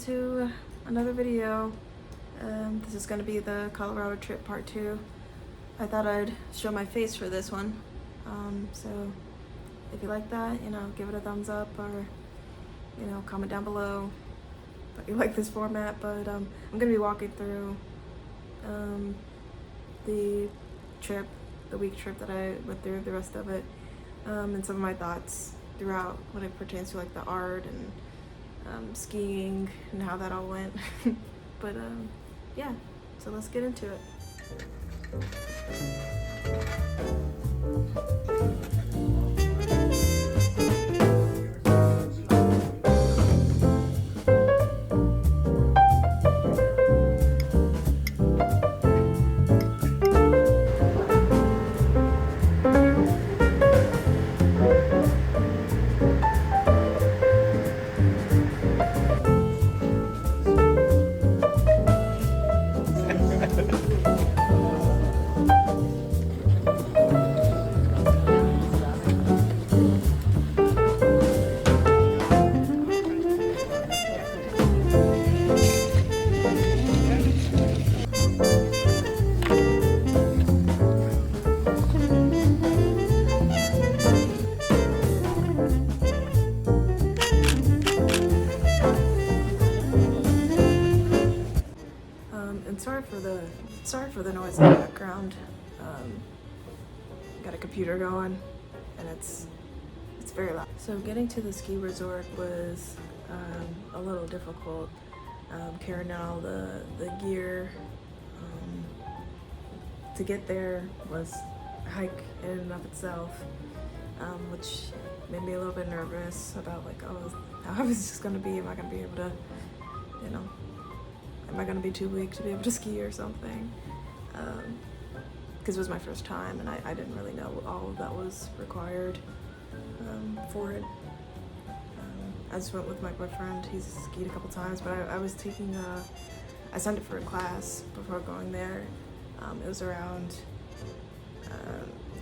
to another video. This is going to be the Colorado trip part 2. I thought I'd show my face for this one. So if you like that, you know, give it a thumbs up, or, you know, comment down below if you like this format. But I'm going to be walking through the trip, the week trip that I went through, the rest of it, and some of my thoughts throughout when it pertains to like the art and skiing and how that all went. But yeah, so let's get into it. Sorry for the noise in the background. Got a computer going, and it's very loud. So getting to the ski resort was a little difficult. Carrying all the gear. To get there was a hike in and of itself, which made me a little bit nervous about like, oh, how is this gonna be? Am I gonna be able to, you know, am I gonna be too weak to be able to ski or something? Because it was my first time, and I didn't really know all that was required for it. I just went with my boyfriend. He's skied a couple times, but I was taking I signed up for a class before going there. It was around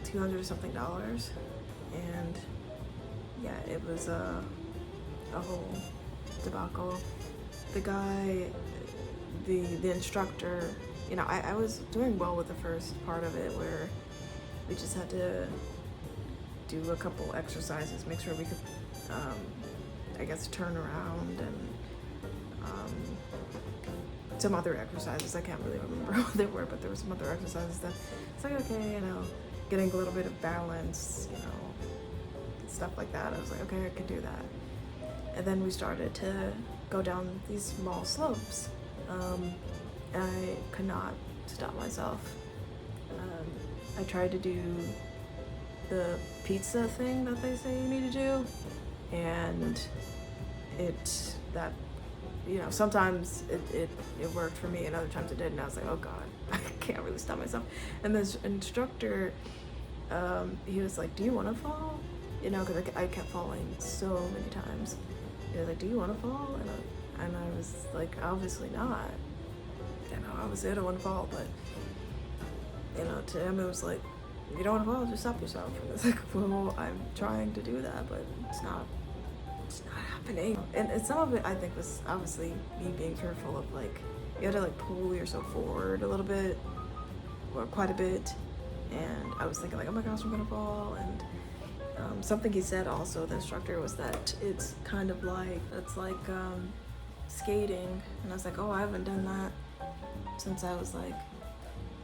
$200 or something, and yeah, it was a whole debacle. The guy, the instructor, you know, I was doing well with the first part of it, where we just had to do a couple exercises, make sure we could, I guess, turn around, and some other exercises. I can't really remember what they were, but there were some other exercises that it's like, okay, you know, getting a little bit of balance, you know, stuff like that. I was like, okay, I can do that. And then we started to go down these small slopes. I could not stop myself. I tried to do the pizza thing that they say you need to do, and you know, sometimes it worked for me, and other times it didn't. I was like, oh god, I can't really stop myself. And this instructor, he was like, do you want to fall? You know, because I kept falling so many times. He was like, do you want to fall? And I was like, obviously not. You know, obviously I don't want to fall, but, you know, to him it was like, you don't want to fall, just stop yourself. And it's like, well, I'm trying to do that, but it's not happening. And some of it, I think, was obviously me being fearful of, like, you had to like pull yourself forward a little bit, or quite a bit, and I was thinking like, oh my gosh, I'm gonna fall. And something he said also, the instructor, was that it's kind of like, it's like skating. And I was like, oh, I haven't done that since I was like,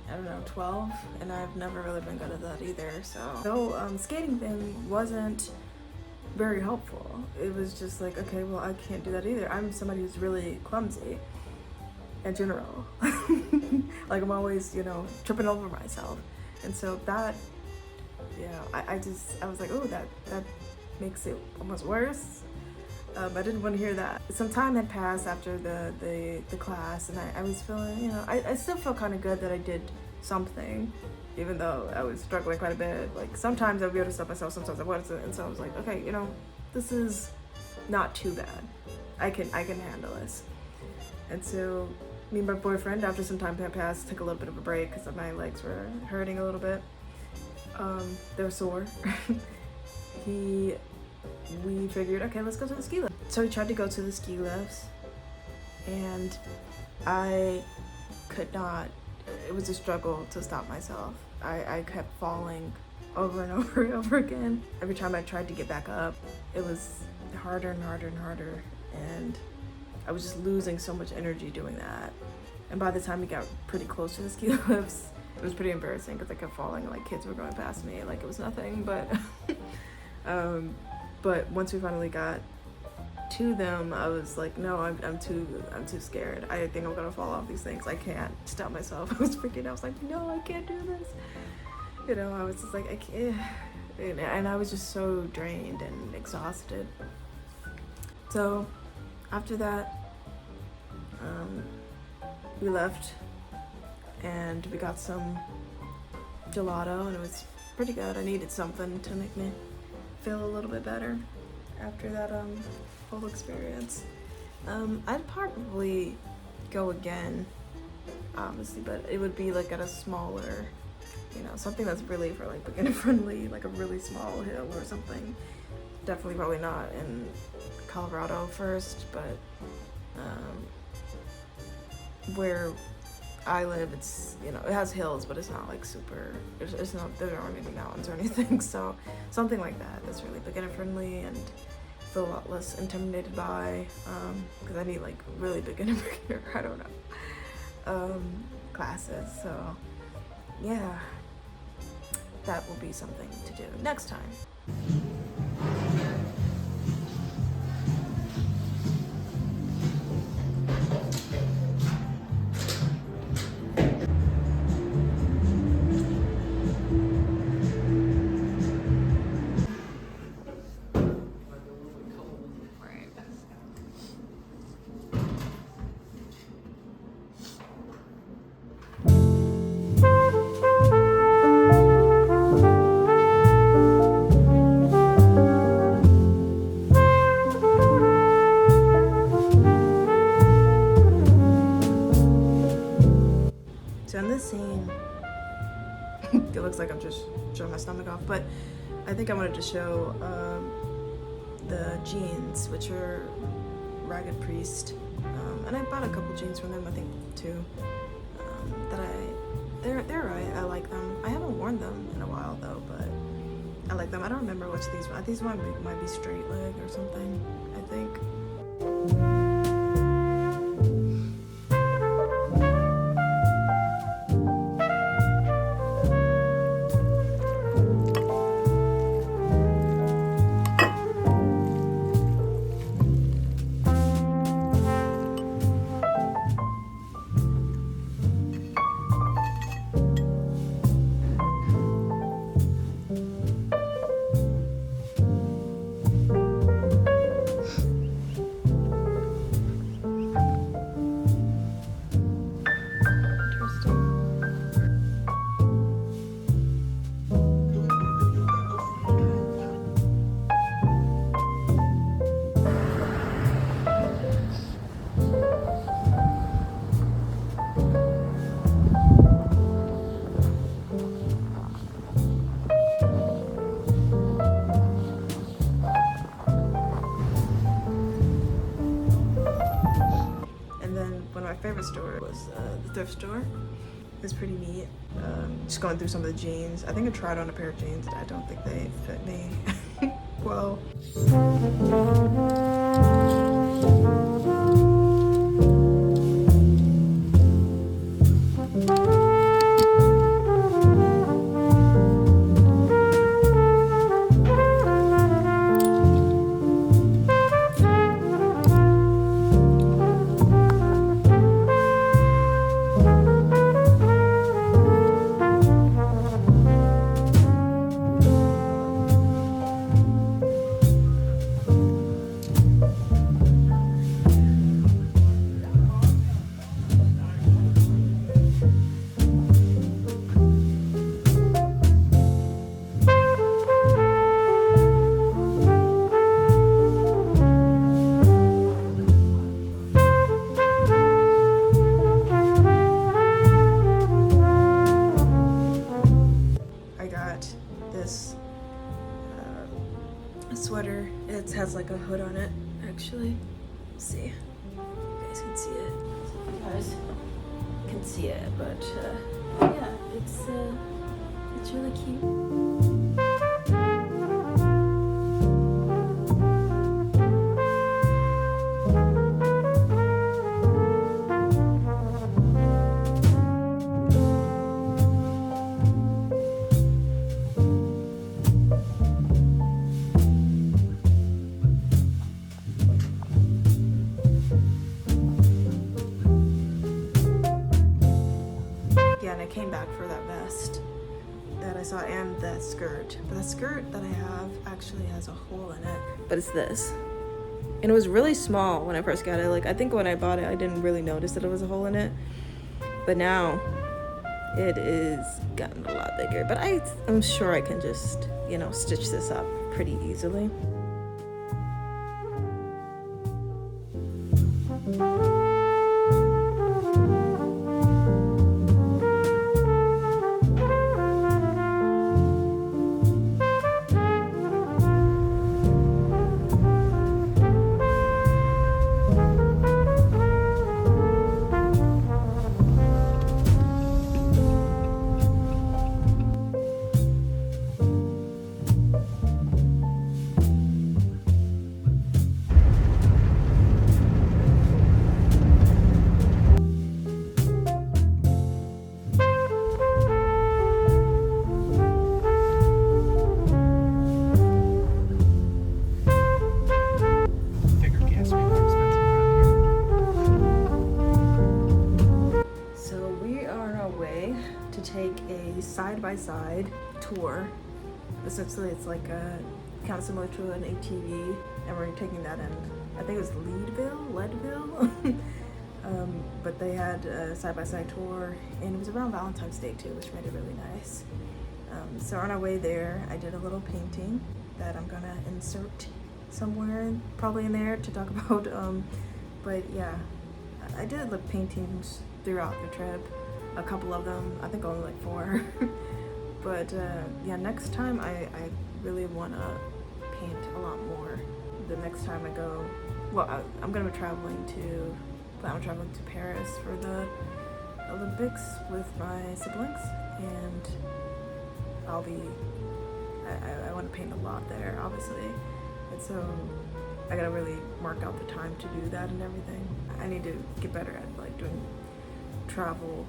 I don't know, 12, and I've never really been good at that either. So skating thing wasn't very helpful. It was just like, okay, well, I can't do that either. I'm somebody who's really clumsy in general. Like, I'm always, you know, tripping over myself. And so that, you know, I was like, oh, that makes it almost worse. I didn't want to hear that. Some time had passed after the class, and I was feeling, you know, I still felt kind of good that I did something, even though I was struggling quite a bit. Like, sometimes I'd be able to stop myself, sometimes I wasn't. And so I was like, okay, you know, this is not too bad. I can handle this. And so me and my boyfriend, after some time had passed, took a little bit of a break because my legs were hurting a little bit. They were sore. We figured, okay, let's go to the ski lift. So we tried to go to the ski lifts, and I could not, it was a struggle to stop myself. I kept falling over and over and over again. Every time I tried to get back up, it was harder and harder and harder, and I was just losing so much energy doing that. And by the time we got pretty close to the ski lifts, it was pretty embarrassing because I kept falling and like kids were going past me like it was nothing, but but once we finally got to them, I was like, no, I'm too scared. I think I'm gonna fall off these things. I can't stop myself. I was freaking out. I was like, no, I can't do this. You know, I was just like, I can't. And I was just so drained and exhausted. So after that, we left and we got some gelato, and it was pretty good. I needed something to make me feel a little bit better after that whole experience. I'd probably go again, obviously, but it would be like at a smaller, you know, something that's really for like beginner friendly, like a really small hill or something. Definitely probably not in Colorado first, but where I live, it's, you know, it has hills, but it's not like super, it's not, there aren't any mountains or anything, so something like that that's really beginner friendly and feel a lot less intimidated by, because I need like really beginner, I don't know, classes. So yeah, that will be something to do next time. So in this scene, it looks like I'm just showing my stomach off, but I think I wanted to show the jeans, which are Ragged Priest, and I bought a couple jeans from them, I think two, that they're right. I like them. I haven't worn them in a while though, but I like them. I don't remember which these were. These might be straight leg or something, I think. Favorite store was the thrift store. It was pretty neat. Just going through some of the jeans. I think I tried on a pair of jeans and I don't think they fit me well. Sweater. It has like a hood on it, actually. Let's see. You guys can see it. guys can see it, but yeah, it's really cute. Came back for that vest that I saw and that skirt, but the skirt that I have actually has a hole in it, but it's this, and it was really small when I first got it. Like, I think when I bought it I didn't really notice that it was a hole in it, but now it is gotten a lot bigger, but I'm sure I can just, you know, stitch this up pretty easily. Side-by-side tour. Essentially, it's like kind of similar to an ATV, and we're taking that in, I think it was Leadville, but they had a side-by-side tour, and it was around Valentine's Day too, which made it really nice. So on our way there, I did a little painting that I'm gonna insert somewhere, probably in there, to talk about. But yeah, I did the paintings throughout the trip. A couple of them, I think only like 4. But yeah, next time I really want to paint a lot more. The next time I go, well, I'm gonna be traveling to Paris for the Olympics with my siblings, and I want to paint a lot there, obviously, and so I gotta really mark out the time to do that and everything. I need to get better at like doing travel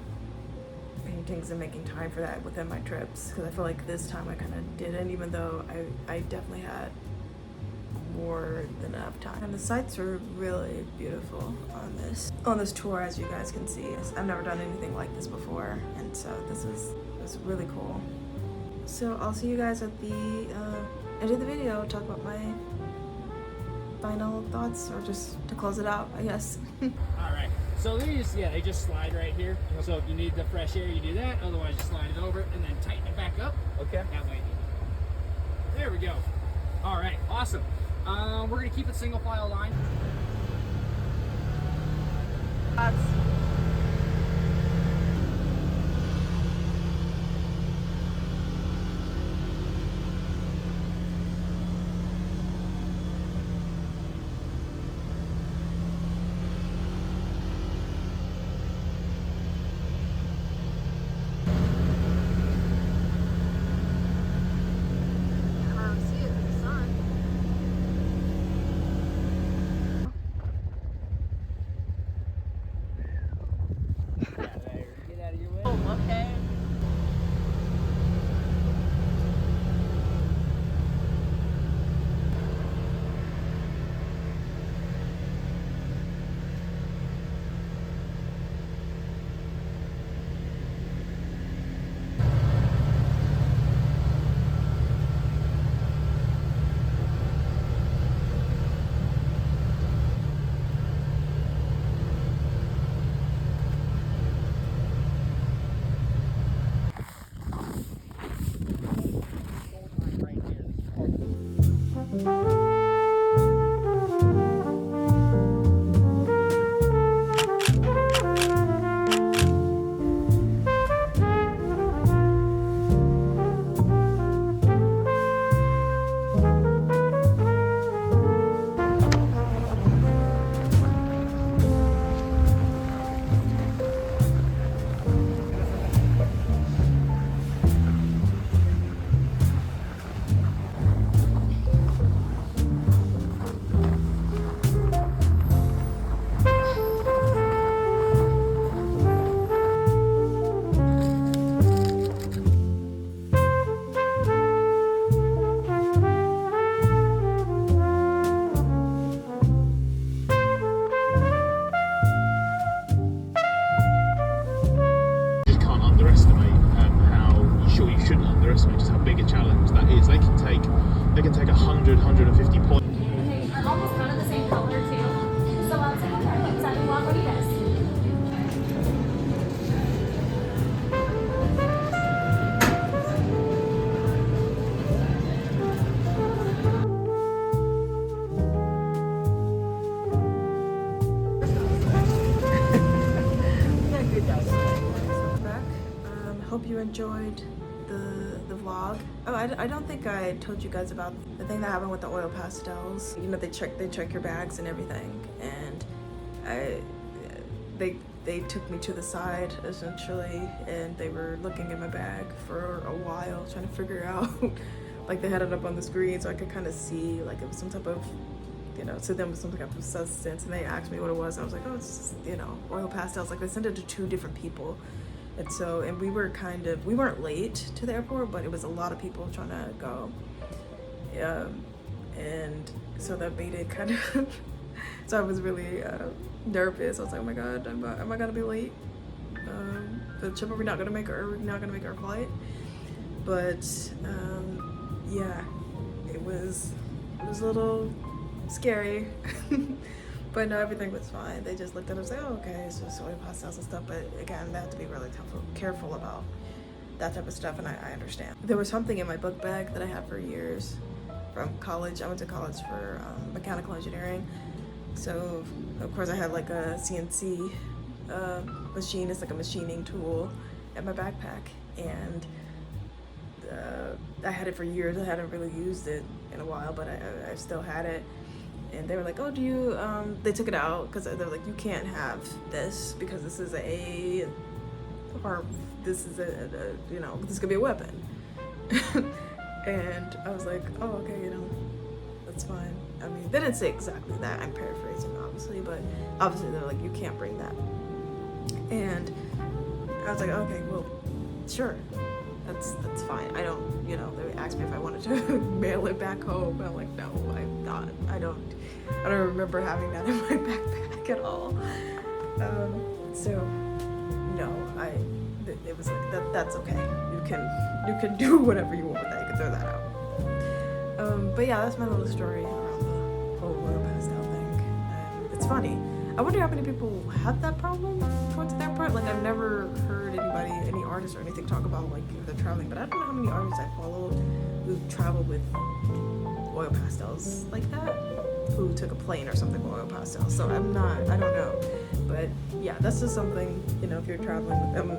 paintings and making time for that within my trips, because I feel like this time I kind of didn't, even though I definitely had more than enough time. And the sights are really beautiful on this tour, as you guys can see. I've never done anything like this before, and so this was really cool. So I'll see you guys at the end of the video, talk about my final thoughts, or just to close it out, I guess. All right. So these, yeah, they just slide right here. Yep. So if you need the fresh air, you do that. Otherwise, you slide it over and then tighten it back up. Okay. That way. There we go. All right, awesome. We're gonna keep it single file line. you enjoyed the vlog. Oh, I don't think I told you guys about the thing that happened with the oil pastels. You know, they check your bags and everything, and they took me to the side essentially, and they were looking in my bag for a while trying to figure out like they had it up on the screen so I could kind of see like it was some type of, you know, to them it was some type of substance, and they asked me what it was, and I was like, oh, it's just, you know, oil pastels. Like they sent it to 2 different people. And so, and we weren't late to the airport, but it was a lot of people trying to go. And so that made it kind of, so I was really nervous. I was like, oh my God, am I gonna be late? For the trip, are we not gonna make our flight? But yeah, it was a little scary. But no, everything was fine. They just looked at it and was like, oh, okay, it's just oil pastels and stuff. But again, they have to be really careful about that type of stuff, and I understand. There was something in my book bag that I had for years from college. I went to college for mechanical engineering. So, of course, I had like a CNC machine. It's like a machining tool in my backpack. And I had it for years. I hadn't really used it in a while, but I still had it. And they were like, oh, do you, they took it out because they were like, you can't have this because this is this could be a weapon. And I was like, oh, okay, you know, that's fine. I mean, they didn't say exactly that. I'm paraphrasing, obviously, but obviously they're like, you can't bring that. And I was like, okay, well, sure. That's fine. I don't, you know, they asked me if I wanted to mail it back home. I'm like, no, I'm not. I don't remember having that in my backpack at all. So no, it was like that's okay. You can do whatever you want with that. You can throw that out. But yeah, that's my little story around the whole oil pastel thing. It's funny. I wonder how many people have that problem towards that part. Like, I've never heard any artists or anything talk about, like, if they're traveling, but I don't know how many artists I follow who travel with oil pastels like that, who took a plane or something with oil pastels. So I don't know. But yeah, that's just something, you know, if you're traveling with them,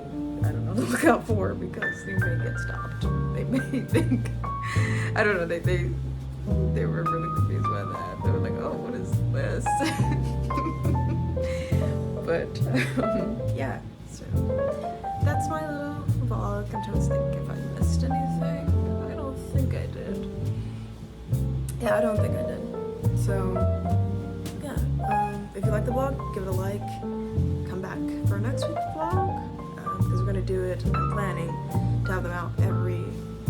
I don't know, to look out for, because you may get stopped. They may think, I don't know, they were really confused by that. They were like, oh, what is this? But yeah, so that's my little vlog. I'm trying to think if I missed anything. I don't think I did. Yeah, I don't think I did. So yeah, if you like the vlog, give it a like. Come back for next week's vlog, because we're gonna do it. I'm planning to have them out every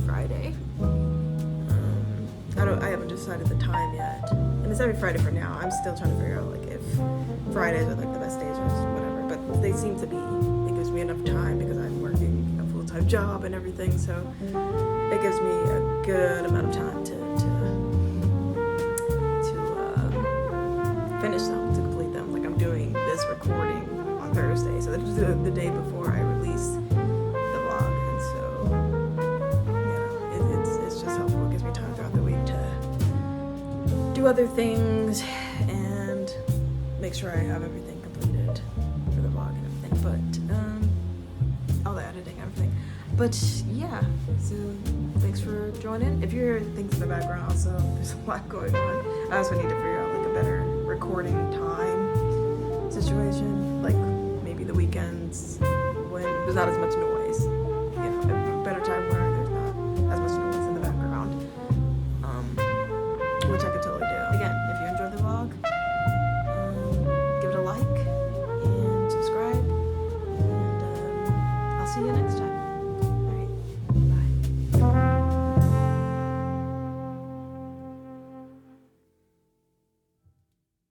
Friday. I haven't decided the time yet, and it's every Friday for now. I'm still trying to figure out like if Fridays are like the best days or whatever, but they seem to be. It gives me enough time because I'm working a full-time job and everything, so it gives me a good amount of time to finish them, to complete them. Like, I'm doing this recording on Thursday, so this is the day before I release the vlog, and so you know, it's just helpful. It gives me time throughout the week to do other things and make sure I have everything completed for the vlog and everything, but all the editing and everything. But yeah, so thanks for joining. If you're hearing things in the background, also there's a lot going on. I also need to figure out like a better recording time situation, like maybe the weekends when there's not as much noise.